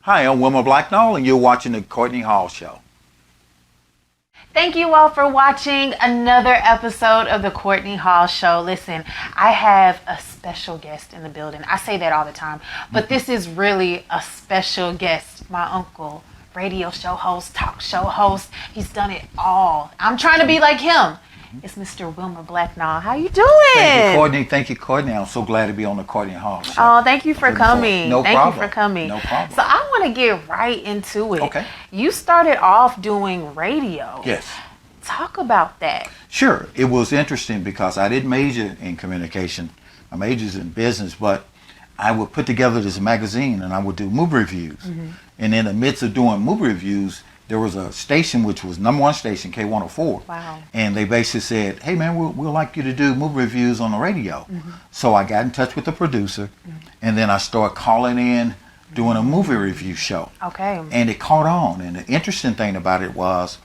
Hi, I'm Wilmer Blacknall, and you're watching the Courtney Hall Show. Thank you all for watching another episode of the Courtney Hall Show. Listen, I have a special guest in the building. I say that all the time, but this is really a special guest. My uncle, radio show host, talk show host. He's done it all. I'm trying to be like him. It's Mr. Wilmer Blacknall. How you doing? Thank you, Courtney. Thank you, Courtney. I'm so glad to be on the Courtney Hall Show. Oh, thank you for coming. No thank problem. you for coming. No problem. So I want to get right into it. Okay. You started off doing radio. Yes. Talk about that. Sure. It was interesting because I didn't major in communication. My major's in business, but I would put together this magazine and I would do movie reviews. Mm-hmm. And in the midst of doing movie reviews, there was a station which was #1 station, K104. Wow. And they basically said, hey man, we'd like you to do movie reviews on the radio. Mm-hmm. So I got in touch with the producer, and then I started calling in, doing a movie review show. Okay. And it caught on. And the interesting thing about it was,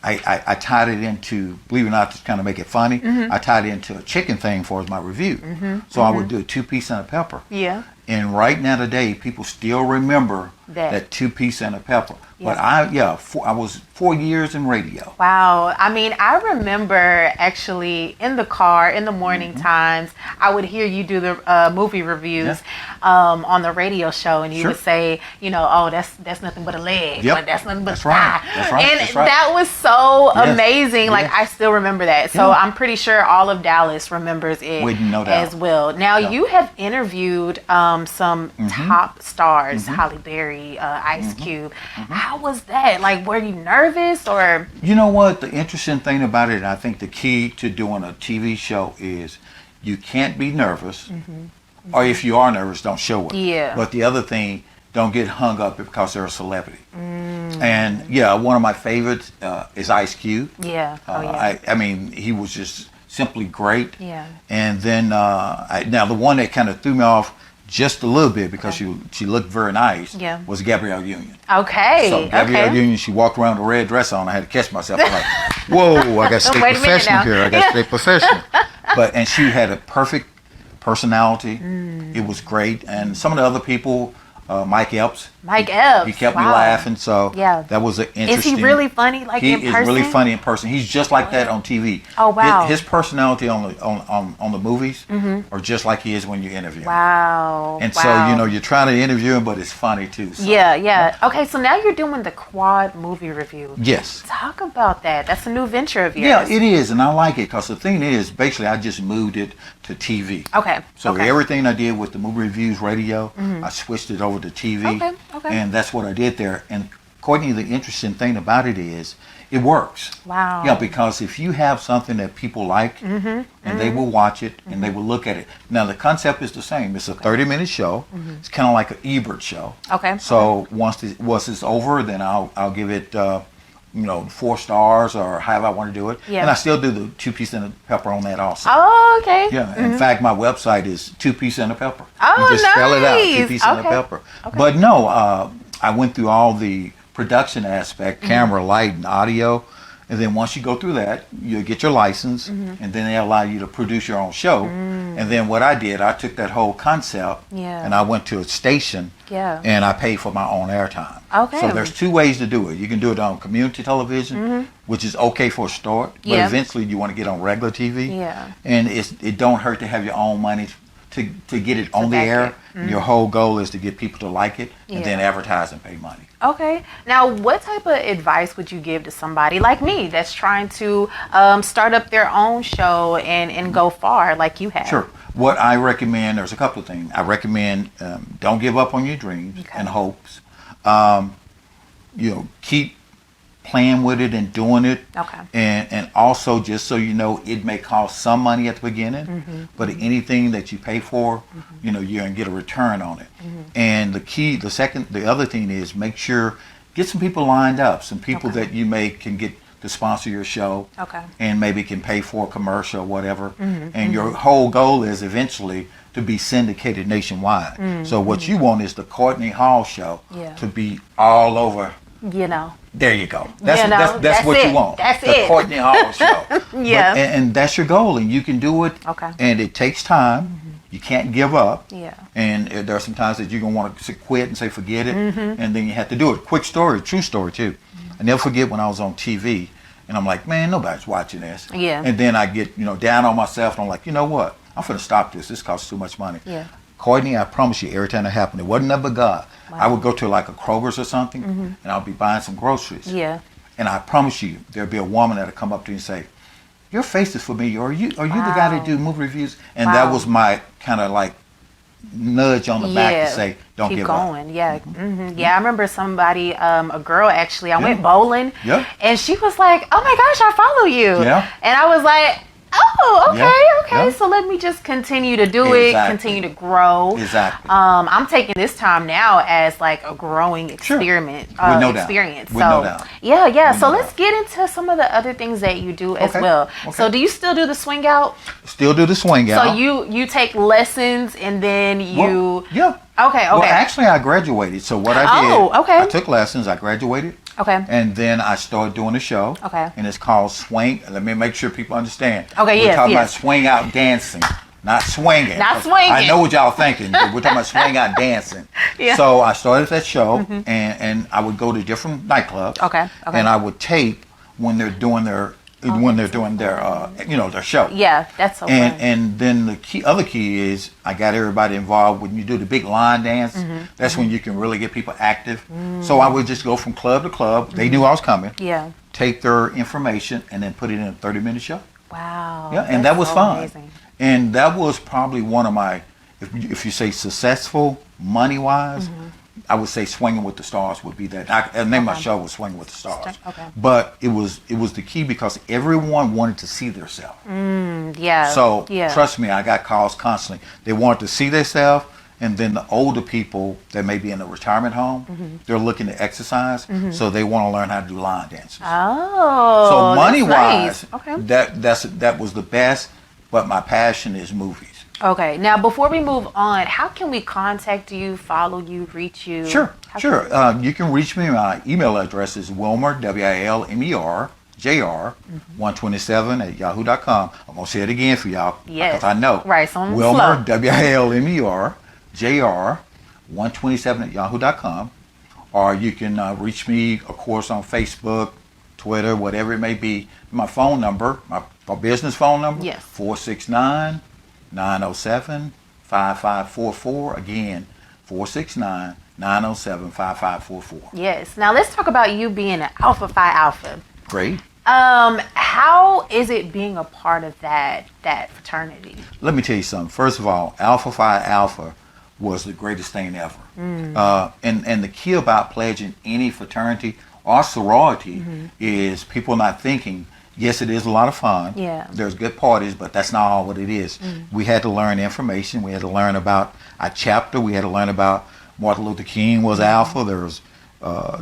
I tied it into, believe it or not, to kind of make it funny, I tied it into a chicken thing for my review. So I would do a 2-piece and a pepper. Yeah. And right now today, people still remember that 2-piece and a pepper. Yeah. But I was 4 years in radio. Wow. I mean, I remember actually in the car in the morning times, I would hear you do the movie reviews on the radio show, and you would say, you know, oh, that's nothing but a leg. Yep. Or that's nothing but a thigh. That's right. And that's right. that was so amazing. Like, I still remember that. So I'm pretty sure all of Dallas remembers it as well. Now, you have interviewed some top stars, Halle Berry, Ice Cube. How was that? Like, were you nervous or? You know what? The interesting thing about it, and I think the key to doing a TV show is you can't be nervous, or if you are nervous, don't show it. Yeah. But the other thing, don't get hung up because they're a celebrity. And one of my favorites is Ice Cube. Yeah. I mean, he was just simply great. Yeah. And then now the one that kind of threw me off just a little bit because she looked very nice was Gabrielle Union. Okay. So Gabrielle Union, she walked around with a red dress on. I had to catch myself. I'm like, whoa, I got to stay professional here. I got to stay professional. And she had a perfect personality. It was great. And some of the other people, Mike Epps. He kept me laughing, so that was an interesting. Is he really funny, like in person? He is really funny in person. He's just like that on TV. Oh wow! His personality on the movies are just like he is when you interview him. Wow! And so you're trying to interview him, but it's funny too. So. Yeah. Okay, so now you're doing the Quad movie review. Yes. Talk about that. That's a new venture of yours. Yeah, it is, and I like it because the thing is, basically, I just moved it to TV. Okay. So everything I did with the movie reviews radio, I switched it over to TV. Okay. And that's what I did there. And Courtney, the interesting thing about it is it works. Wow. Yeah, because if you have something that people like and they will watch it and they will look at it. Now, the concept is the same. It's a 30-minute show. It's kind of like an Ebert show. Okay. So once it's over, then I'll give it 4 stars or however I want to do it. Yeah. And I still do the 2-piece and a pepper on that also. Oh, okay. Yeah. In fact, my website is 2-piece and a pepper. Oh, you just spell it out, 2-piece and a pepper. Okay. But no, I went through all the production aspect, camera, light, and audio. And then once you go through that, you get your license, and then they allow you to produce your own show. And then what I did, I took that whole concept, and I went to a station, and I paid for my own airtime. Okay. So there's 2 ways to do it. You can do it on community television, which is okay for a start, but eventually you want to get on regular TV. Yeah. And it don't hurt to have your own money to get it on the air. Your whole goal is to get people to like it and then advertise and pay money. Okay. Now, what type of advice would you give to somebody like me that's trying to start up their own show and go far like you have? Sure. What I recommend, there's a couple of things. I recommend don't give up on your dreams and hopes. Keep playing with it and doing it. Okay. And also, just so you know, it may cost some money at the beginning, but anything that you pay for, you're going to get a return on it. And the other thing is make sure, get some people lined up, some people that you can get to sponsor your show, and maybe can pay for a commercial or whatever. And your whole goal is eventually to be syndicated nationwide. So what you want is the Courtney Hall Show to be all over. There you go. That's what you want. That's the Courtney Hall Show. Yeah. And that's your goal, and you can do it. Okay. And it takes time. You can't give up. Yeah. And there are some times that you're going to want to quit and say, forget it. And then you have to do it. Quick story, true story too. I never forget when I was on TV and I'm like, man, nobody's watching this. Yeah. And then I get, down on myself and I'm like, you know what? I'm going to stop this. This costs too much money. Yeah. Courtney, I promise you, every time that happened, it wasn't never God. Wow. I would go to like a Kroger's or something and I'll be buying some groceries. Yeah. And I promise you, there'll be a woman that'll come up to you and say, your face is for me. Or are you the guy that do movie reviews? And that was my kind of like nudge on the back to say, don't keep give going. up. Yeah. Yeah, I remember somebody, a girl actually, I went bowling and she was like, oh my gosh, I follow you. Yeah. And I was like, oh, okay. Yeah. So let me just continue to do it, continue to grow. Exactly. I'm taking this time now as like a growing experiment. With no experience. Doubt. With no doubt. Yeah. With so no let's doubt. get into some of the other things that you do as well. Okay. So do you still do the swing out? Still do the swing out. So you take lessons and then you... Well, yeah. Okay. Well, actually, I graduated. So what I did, I took lessons, I graduated. Okay. And then I started doing a show. Okay. And it's called Swing. Let me make sure people understand. Okay, We're talking about swing out dancing, not swinging. Not swinging. I know what y'all thinking, but we're talking about swing out dancing. Yeah. So I started that show, and I would go to different nightclubs. Okay. And I would tape when they're doing their their show. Yeah, that's so fun. And then the other key is I got everybody involved when you do the big line dance. That's when you can really get people active. So I would just go from club to club. They knew I was coming. Yeah. Take their information and then put it in a 30-minute show. Wow. Yeah, and that was so fun. Amazing. And that was probably one of my, if you say successful money-wise, I would say Swinging with the Stars would be that. The name of my show was Swinging with the Stars. Okay. But it was the key because everyone wanted to see themselves. Yeah. So trust me, I got calls constantly. They wanted to see themselves, and then the older people that may be in a retirement home, they're looking to exercise, so they want to learn how to do line dances. Oh. So money-wise, nice. that was the best. But my passion is movies. Okay. Now, before we move on, how can we contact you, follow you, reach you? Sure. You can reach me. My email address is Wilmer, WILMER, JR, 127 @yahoo.com. I'm going to say it again for y'all. Yes. Because I know. Right. So Wilmer, WILMER, JR, 127 @yahoo.com. Or you can reach me, of course, on Facebook, Twitter, whatever it may be. My phone number, my business phone number, yes. 469-907-5544. Again, 469-907-5544. Yes. Now let's talk about you being an Alpha Phi Alpha. Great. How is it being a part of that fraternity? Let me tell you something. First of all, Alpha Phi Alpha was the greatest thing ever. And the key about pledging any fraternity or sorority is people not thinking, yes, it is a lot of fun. Yeah. There's good parties, but that's not all what it is. We had to learn information. We had to learn about our chapter. We had to learn about Martin Luther King was Alpha. There was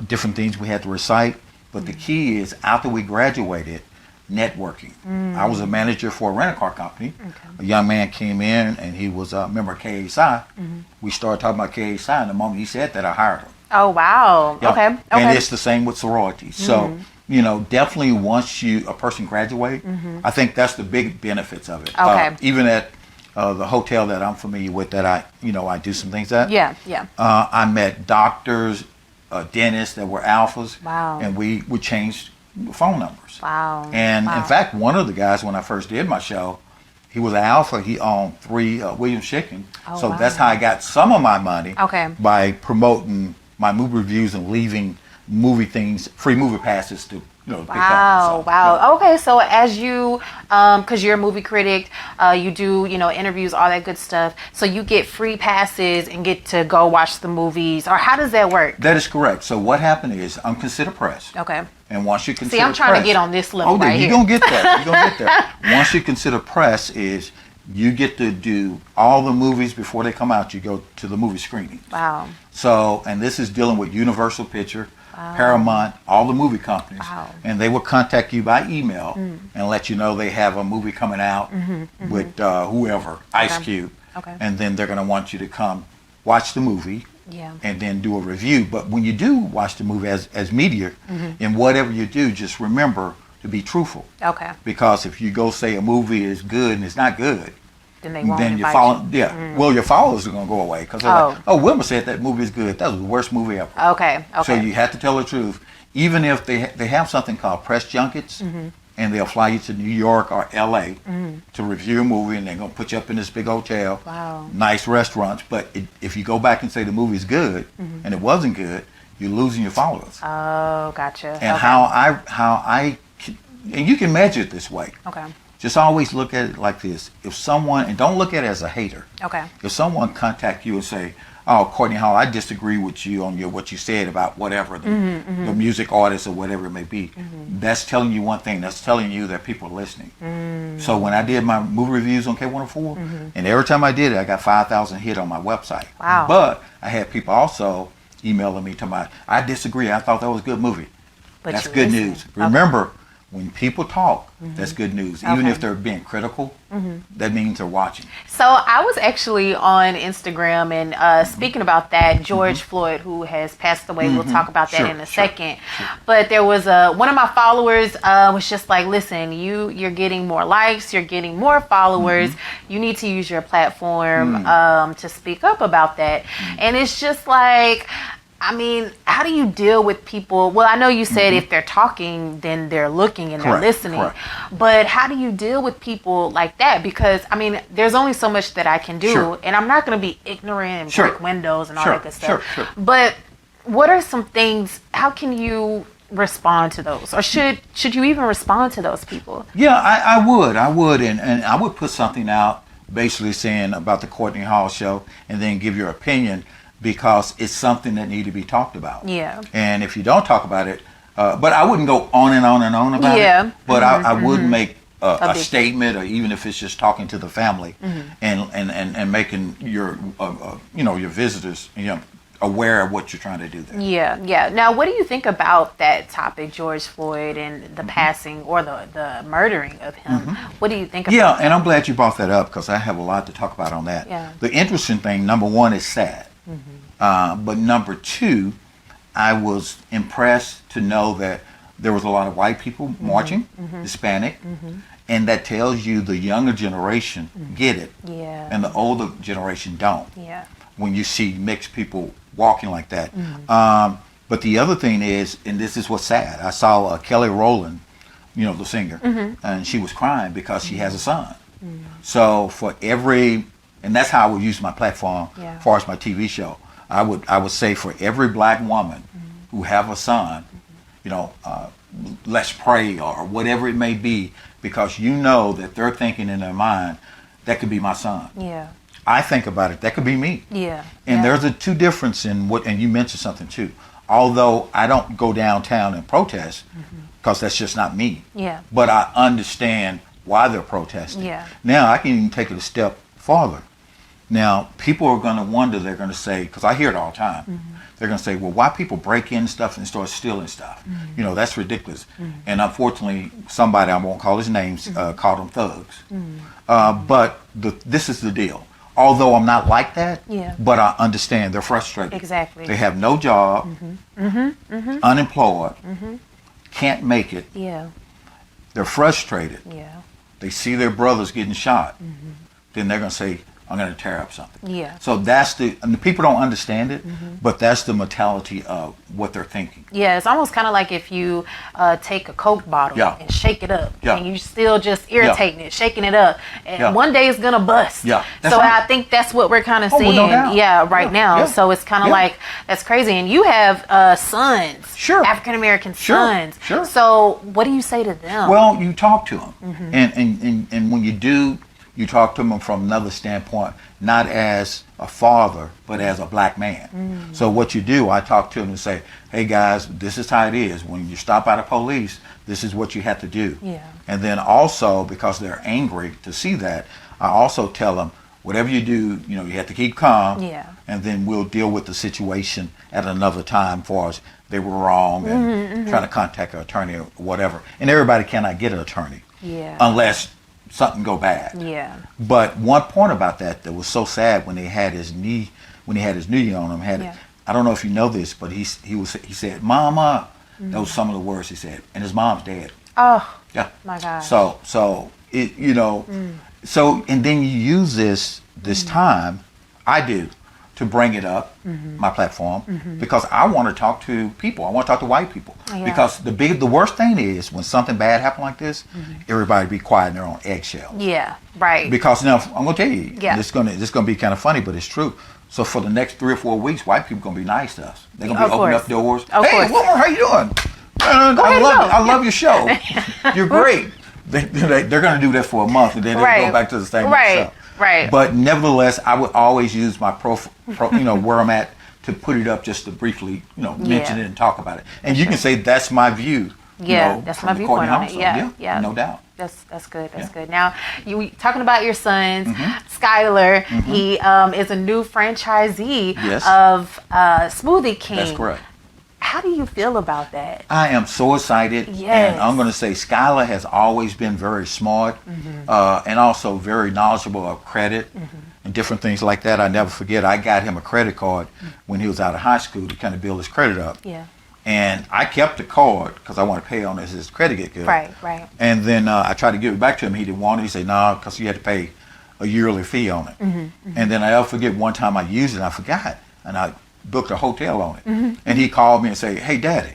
different things we had to recite. But the key is, after we graduated, networking. I was a manager for a rental car company. Okay. A young man came in, and he was a member of KSI. We started talking about KSI, and the moment he said that, I hired him. Oh, wow. Yeah. Okay. And it's the same with sororities. So, definitely once a person graduate, I think that's the big benefits of it. Okay. Even at the hotel that I'm familiar with that I do some things at. Yeah. I met doctors, dentists that were alphas. Wow. And we changed phone numbers. Wow. And in fact, one of the guys, when I first did my show, he was an alpha. He owned 3 Williams Chicken. Oh, so wow. that's how I got some of my money. Okay. By promoting my movie reviews and leaving movie things, free movie passes to pick up. Wow. So, Wow. yeah. Okay. So as you, because you're a movie critic, you do, interviews, all that good stuff. So you get free passes and get to go watch the movies, or how does that work? That is correct. So what happened is I'm considered press. Okay. And once you consider See, I'm trying press, to get on this level right you're here. going to get there. You're going to get there. Once you consider press is you get to do all the movies before they come out. You go to the movie screening. Wow. So, and this is dealing with Universal Picture, Paramount, all the movie companies. Wow. And they will contact you by email and let you know they have a movie coming out with whoever, Ice Cube. Okay. And then they're going to want you to come watch the movie. Yeah. And then do a review. But when you do watch the movie as media, in whatever you do, just remember to be truthful. Okay. Because if you go say a movie is good and it's not good, then they won't then you invite follow. you. Yeah, well, your followers are gonna go away because they're like, oh, Wilmer said that movie is good. That was the worst movie ever. Okay. So you have to tell the truth, even if they have something called press junkets, and they'll fly you to New York or L.A. To review a movie, and they're gonna put you up in this big hotel, nice restaurants. But if you go back and say the movie's good and it wasn't good, you're losing your followers. Oh, gotcha. And and you can measure it this way. Okay. Just always look at it like this. If someone, and don't look at it as a hater. Okay. If someone contact you and say, oh, Courtney Hall, I disagree with you on what you said about whatever, the music artist or whatever it may be. That's telling you one thing. That's telling you that people are listening. So when I did my movie reviews on K104, and every time I did it, I got 5,000 hit on my website. Wow. But I had people also emailing me talking about, I disagree. I thought that was a good movie. But that's good news. Remember, when people talk, that's good news. Even if they're being critical, that means they're watching. So I was actually on Instagram and speaking about that, George Floyd, who has passed away. We'll talk about that in a second. But there was one of my followers was just like, listen, you're getting more likes, you're getting more followers. You need to use your platform to speak up about that. And it's just like, I mean, how do you deal with people? Well, I know you said if they're talking, then they're looking and they're listening. Correct. But how do you deal with people like that? Because, I mean, there's only so much that I can do. And I'm not going to be ignorant and break windows and all that good stuff. But what are some things, how can you respond to those? Or should you even respond to those people? Yeah, I would. And I would put something out basically saying about the Courtney Hall show and then give your opinion, because it's something that need to be talked about. Yeah. And if you don't talk about it, but I wouldn't go on and on and on about it. But I would make a statement, or even if it's just talking to the family and making your your visitors aware of what you're trying to do there. Yeah. Now, what do you think about that topic, George Floyd, and the passing or the murdering of him? What do you think about that? And I'm glad you brought that up, because I have a lot to talk about on that. Yeah. The interesting thing, number one, is sad. But number two, I was impressed to know that there was a lot of white people marching, Hispanic, and that tells you the younger generation get it, and the older generation don't. When you see mixed people walking like that. But the other thing is, and this is what's sad, I saw Kelly Rowland, the singer, and she was crying because she has a son. So for every, and that's how I would use my platform as far as my TV show. I would say for every black woman who have a son, let's pray or whatever it may be, because that they're thinking in their mind, that could be my son. I think about it, that could be me. And there's a two difference in what, and you mentioned something too. Although I don't go downtown and protest, because that's just not me. But I understand why they're protesting. Now I can even take it a step farther. Now, people are going to wonder, they're going to say, because I hear it all the time, they're going to say, well, why people break in stuff and start stealing stuff? That's ridiculous. And unfortunately, somebody, I won't call his names, called them thugs. But this is the deal. Although I'm not like that, but I understand they're frustrated. Exactly. They have no job, unemployed, can't make it. They're frustrated. They see their brothers getting shot. Then they're going to say, I'm going to tear up something. So that's and the people don't understand it, but that's the mentality of what they're thinking. It's almost kind of like if you take a Coke bottle and shake it up, and you still just irritating it, shaking it up, and one day it's going to bust. So right. I think that's what we're kind of seeing right now. So it's kind of like, that's crazy. And you have sons, African-American sons. So what do you say to them? Well, you talk to them. And when you do, you talk to them from another standpoint, not as a father, but as a black man. So what you do, I talk to them and say, hey guys, this is how it is. When you stop out of police, this is what you have to do. And then also, because they're angry to see that, I also tell them, whatever you do, you have to keep calm. And then we'll deal with the situation at another time, for us they were wrong and trying to contact an attorney or whatever. And everybody cannot get an attorney unless something go bad. But one point about that was so sad, when he had his knee on him, I don't know if you know this, but he said, "Mama," those some of the words he said, and his mom's dead. Oh, my God. So it So, and then you use this time, I do, to bring it up, my platform, because I want to talk to people. I want to talk to white people. Yeah. Because the worst thing is when something bad happens like this, everybody be quiet and they're on eggshells. Yeah, right. Because now I'm gonna tell you, Yeah. this gonna be kind of funny, but it's true. So for the next 3 or 4 weeks, white people gonna be nice to us. They're gonna be Of opening course. up doors. Of Hey, course. Wilmer, how you doing? ahead I and love go. it. I love your show. You're great. They're gonna do that for a month, and then they'll go back to the same Right. show. Right. But nevertheless, I would always use my where I'm at to put it up just to briefly, mention it and talk about it. And you can say that's my view. Yeah, that's from my the viewpoint Courtney on it. household. Yeah. No doubt. That's good. That's Yeah. good. Now, you talking about your sons, Skylar. He is a new franchisee Yes. of Smoothie King. That's correct. How do you feel about that? I am so excited. Yes. And I'm going to say Skylar has always been very smart and also very knowledgeable of credit and different things like that. I never forget, I got him a credit card when he was out of high school to kind of build his credit up. Yeah. And I kept the card because I want to pay on his credit get good. Right. And then I tried to give it back to him. He didn't want it. He said, no, because you had to pay a yearly fee on it. And then I never forget one time I used it and I forgot. And I booked a hotel on it. And he called me and said, hey, Daddy,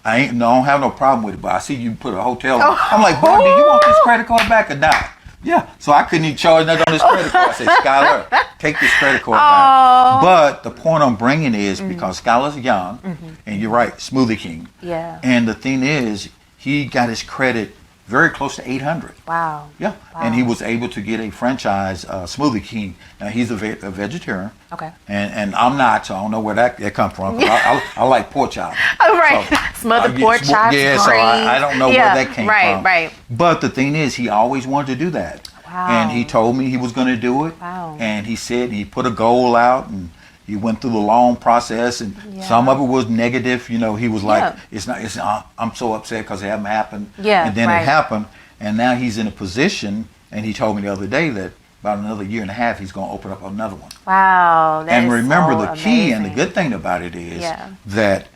I don't have no problem with it, but I see you put a hotel on it. I'm like, boy, do you want this credit card back or not? Yeah. So I couldn't even charge nothing on this credit card. I said, Skylar, take this credit card back. But the point I'm bringing is because Skylar's young, and you're right, Smoothie King. Yeah. And the thing is, he got his credit very close to 800. Wow. Yeah. And he was able to get a franchise, Smoothie King. Now, he's a vegetarian. Okay. And I'm not, so I don't know where that come from. I like pork chop. Oh, right. So, Smothered pork chops. Yeah, so I don't know where that came from. Right. But the thing is, he always wanted to do that. Wow. And he told me he was going to do it. Wow. And he said he put a goal out and he went through the long process and some of it was negative. He was like, it's not, I'm so upset because it haven't happened. Yeah, and then right. it happened. And now he's in a position, and he told me the other day that about another year and a half, he's going to open up another one. Wow. That And is remember, so the key and the amazing. good thing about it is that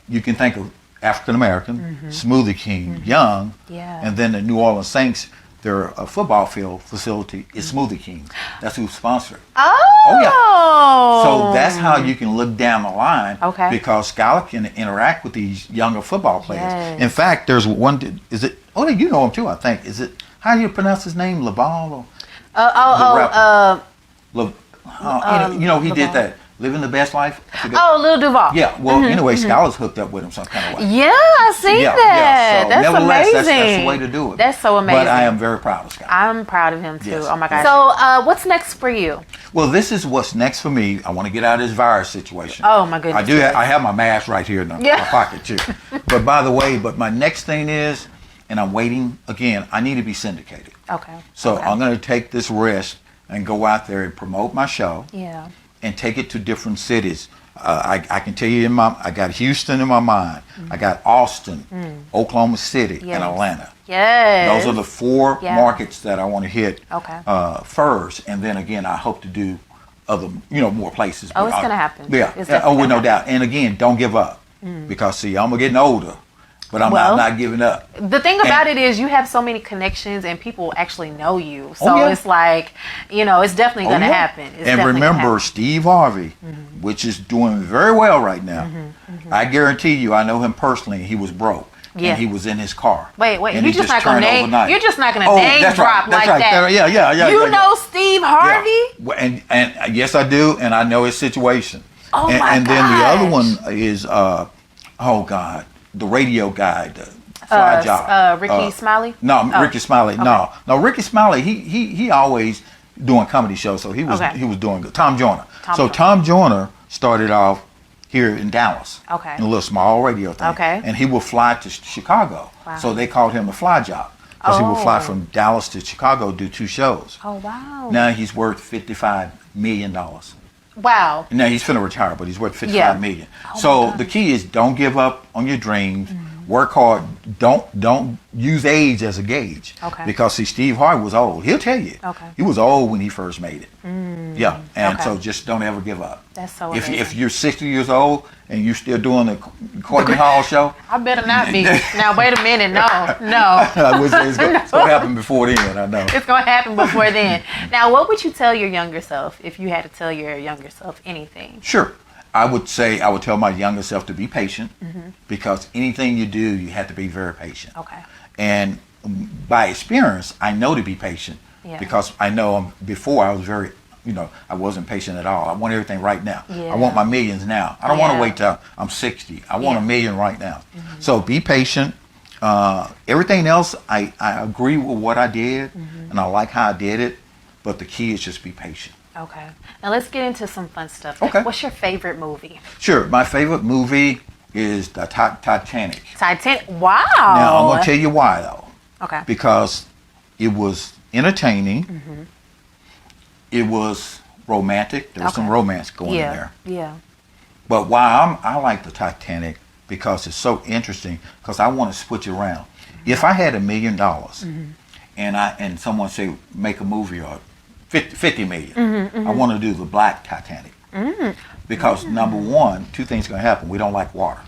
you can think of African American, Smoothie King, young, and then the New Orleans Saints, their football field facility is Smoothie King. That's who sponsored it. Oh yeah. So that's how you can look down the line. Okay. Because Skylar can interact with these younger football players. Yes. In fact, there's one. Is it? Oh, you know him too. I think. Is it? How do you pronounce his name? Laval or? He did that. Living the Best Life. Lil Duval. Yeah. Well, anyway, Skylar's hooked up with him some kind of way. Yeah, I see that. So That's nevertheless, amazing. that's the way to do it. That's so amazing. But I am very proud of Skylar. I'm proud of him too. Yes. Oh my gosh. So, what's next for you? Well, this is what's next for me. I want to get out of this virus situation. Oh my goodness. I do. I have my mask right here in my pocket too. But by the way, my next thing is, and I'm waiting again. I need to be syndicated. Okay. So I'm going to take this risk and go out there and promote my show. Yeah. And take it to different cities. I can tell you, I got Houston in my mind. I got Austin, Oklahoma City, and Atlanta. Yes. Those are the 4 markets that I want to hit first, and then again, I hope to do other, more places. Oh, it's going to happen. Yeah. It's No doubt. And again, don't give up because see, I'm getting older, but I'm not giving up. The thing about it is you have so many connections and people actually know you. So it's like, it's definitely going to happen. It's and definitely remember, gonna happen. Steve Harvey, which is doing very well right now. I guarantee you, I know him personally. He was broke. Yeah. And he was in his car. Wait, and you're just not gonna name. overnight. You're just not gonna name that's drop right, that's like right. that. Yeah. You know Steve Harvey? Yeah. And yes, I do, and I know his situation. Oh and, my and then the other one is the radio guy, the fly job. Ricky Smiley? No, Ricky Smiley. Okay. No, Ricky Smiley. He always doing comedy shows, so he was doing good. Tom Joyner. Tom Joyner started off here in Dallas. Okay. In a little small radio thing. Okay. And he would fly to Chicago. Wow. So they called him the fly job. Because he would fly from Dallas to Chicago, do 2 shows. Oh, wow. Now he's worth $55 million. Wow. Now he's finna retire, but he's worth $55 million. So the key is don't give up on your dreams. Work hard. Don't use age as a gauge. Okay. Because see, Steve Harvey was old. He'll tell you. Okay. He was old when he first made it. Yeah. And Okay. so just don't ever give up. That's so If amazing. you're 60 years old and you're still doing the Courtney Hall show, I better not be. Now wait a minute. No. I would say it's going to happen before then. I know. It's gonna happen before then. Now, what would you tell your younger self if you had to tell your younger self anything? Sure. I would tell my younger self to be patient because anything you do, you have to be very patient. Okay. And by experience, I know to be patient because I know before I was very, I wasn't patient at all. I want everything right now. Yeah. I want my millions now. I don't want to wait till I'm 60. I want $1 million right now. So be patient. Everything else, I agree with what I did and I like how I did it, but the key is just be patient. Okay. Now let's get into some fun stuff. Okay. What's your favorite movie? Sure. My favorite movie is the Titanic. Titanic. Wow. Now, I'm going to tell you why, though. Okay. Because it was entertaining. It was romantic. There was some romance going in there. Yeah. But why I like the Titanic, because it's so interesting, because I want to switch it around. If I had $1 million and someone say, make a movie or 50 million, I want to do the black Titanic. Because number one, two things going to happen. We don't like water.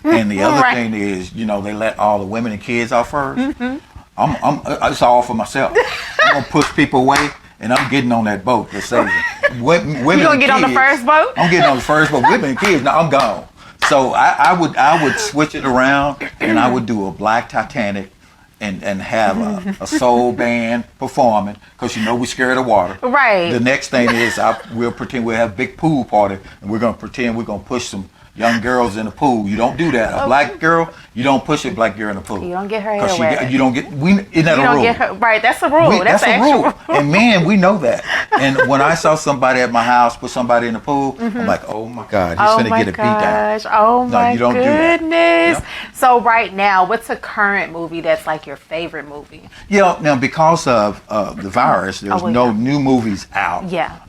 And the other thing is, they let all the women and kids off first. It's all for myself. I'm going to push people away, and I'm getting on that boat to save them. Women You gonna get on the first boat? I'm getting on the first boat. Women and kids, no, I'm gone. So I would switch it around, and I would do a black Titanic and have a soul band performing, because we scared of water. Right. The next thing is we'll pretend we'll have a big pool party, and we're going to pretend we're going to push some young girls in the pool. You don't do that. A black girl, you don't push a black girl in the pool. You don't get her hair wet. You don't get, isn't that a rule? Get her, right, that's a rule. That's a actual rule. And man, we know that. And when I saw somebody at my house put somebody in the pool, I'm like, oh my God, he's going to get a beat down. Oh my you don't goodness. do that. So right now, what's a current movie that's like your favorite movie? Yeah, now because of the virus, there's no new movies out. Yeah.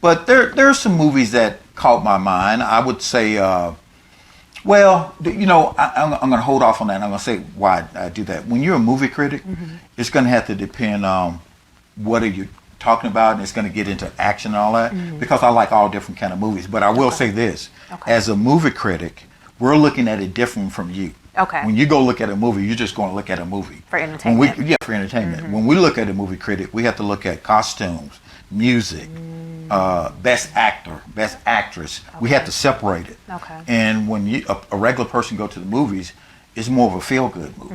But there's some movies that caught my mind. I would say, I'm going to hold off on that. And I'm going to say why I do that. When you're a movie critic, it's going to have to depend on what are you talking about, and it's going to get into action and all that, because I like all different kind of movies. But I will say this, as a movie critic, we're looking at it different from you. Okay. When you go look at a movie, you're just going to look at a movie. For entertainment. For entertainment. When we look at a movie critic, we have to look at costumes, music, best actor, best actress. We have to separate it. Okay. And when a regular person go to the movies, it's more of a feel-good movie.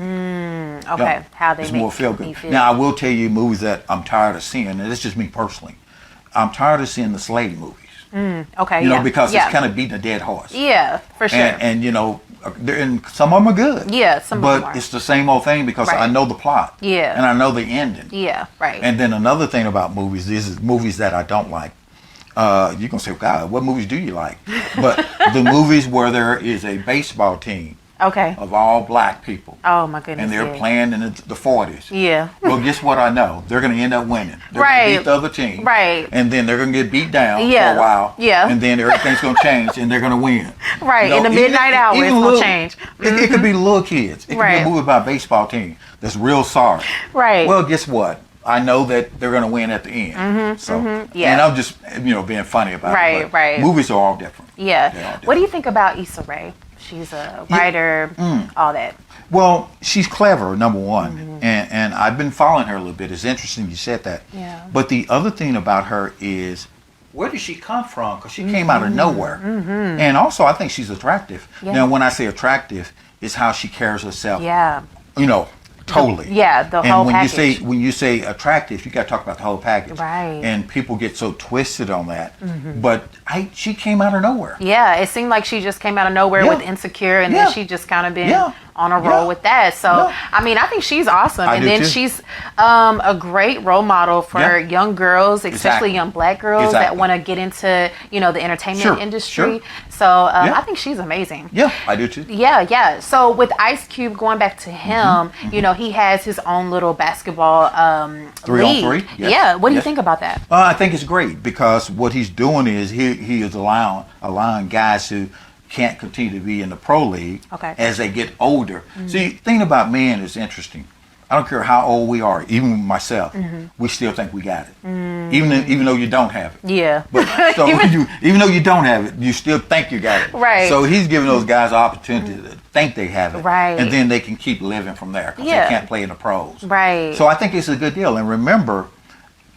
Okay. How they it's make more feel-good. me feel. Now, I will tell you movies that I'm tired of seeing, and it's just me personally. I'm tired of seeing the slave movies. Okay. Because it's kind of beating a dead horse. Yeah, for sure. And and some of them are good. Yeah, some of them are. But it's the same old thing because I know the plot. Yeah. And I know the ending. Yeah, right. And then another thing about movies is movies that I don't like. You're going to say, God, what movies do you like? But the movies where there is a baseball team of all black people. Oh, my goodness. And they're playing in the 40s. Yeah. Well, guess what I know? They're going to end up winning. They're Right. going to beat the other team. Right. And then they're going to get beat down for Yeah. a while. Yeah. And then everything's going to change and they're going to win. Right. In the midnight hour, it's going to change. It could be little kids. It could be a movie about a baseball team that's real sorry. Right. Well, guess what? I know that they're going to win at the end. Yeah. And I'm just, being funny about it. But Right. movies are all different. Yeah. What do you think about Issa Rae? She's a writer, all that. Well, she's clever, number one. And I've been following her a little bit. It's interesting you said that. Yeah. But the other thing about her is, where did she come from? Because she came out of nowhere. And also, I think she's attractive. Yeah. Now, when I say attractive, it's how she carries herself. Yeah. Totally. The whole package. When you say attractive, you got to talk about the whole package. Right. And people get so twisted on that. But she came out of nowhere. Yeah, it seemed like she just came out of nowhere with Insecure, and then she just kind of been on a roll with that. So, I mean, I think she's awesome. And then she's a great role model for young girls, especially young black girls that want to get into, the entertainment industry. So, I think she's amazing. Yeah, I do too. Yeah. So, with Ice Cube, going back to him, he has his own little basketball 3-on-3. league. Yeah. What do you think about that? I think it's great because what he's doing is he is allowing guys who can't continue to be in the pro league Okay. as they get older. See, the thing about men is interesting. I don't care how old we are, even myself, we still think we got it. Even though you don't have it. Yeah. But so even though you don't have it, you still think you got it. Right. So he's giving those guys the opportunity to think they have it. Right. And then they can keep living from there because Yeah. they can't play in the pros. Right. So I think it's a good deal. And remember,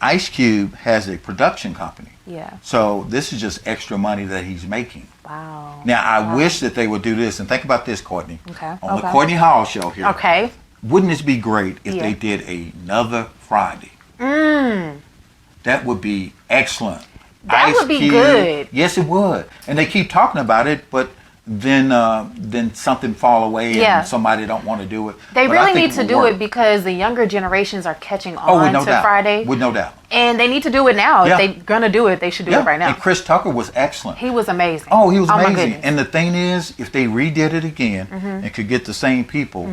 Ice Cube has a production company. Yeah. So this is just extra money that he's making. Wow. Now, I wish that they would do this. And think about this, Courtney. Okay. On the Courtney Hall show here. Okay. Wouldn't this be great if Yeah. they did another Friday? That would be excellent. That would be good. Yes, it would. And they keep talking about it, but then something fall away Yeah. and somebody don't want to do it. They But I really think need to would do work. it because the younger generations are catching Oh, with on no to doubt. Friday. With no doubt. And they need to do it now. Yeah. If they're going to do it, they should do it right now. And Chris Tucker was excellent. He was amazing. Oh, he was my amazing. goodness. And the thing is, if they redid it again and could get the same people,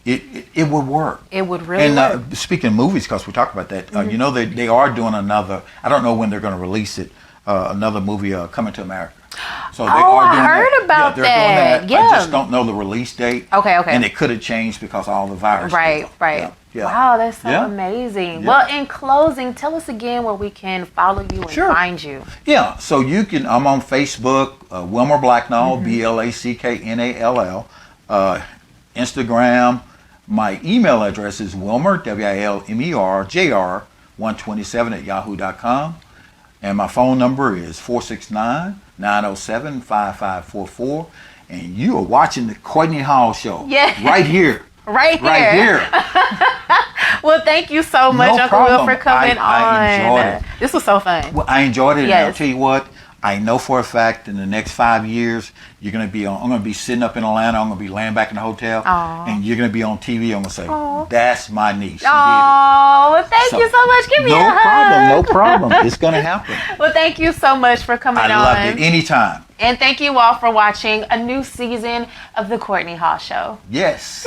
it would work. It would really And work. speaking of movies, because we talked about that, you know, they are doing another, I don't know when they're going to release it, another movie, Coming to America. So they Oh, are I doing heard that. about They're doing that. that. Yeah. I just don't know the release date. Okay. And it could have changed because of all the virus. Right, stuff. right. Yeah, yeah. Wow, that's so Yeah. amazing. Yeah. Well, in closing, tell us again where we can follow you and Sure. find you. Yeah, so you can, I'm on Facebook, Wilmer Blacknall, Blacknall, Instagram. My email address is Wilmer, Wilmer, JR, 127 at yahoo.com. And my phone number is 469-907-5544. And you are watching the Courtney Hall Show. Yeah. Right here. Right here. Right here. Well, thank you so much, No Uncle Will, problem. for coming I enjoyed on. it. This was so fun. Well, I enjoyed it, and I'll Yes. tell you what, I know for a fact in the next 5 years, you're gonna be on. I'm gonna be sitting up in Atlanta. I'm gonna be laying back in the hotel, Aw. and you're gonna be on TV. I'm gonna say, Aw. "That's my niece. She Oh, well, thank did you it." so much. Give me a No hug. problem. No problem. It's gonna happen. Well, thank you so much for coming I on. loved it. Anytime. And thank you all for watching a new season of The Courtney Hall Show. Yes.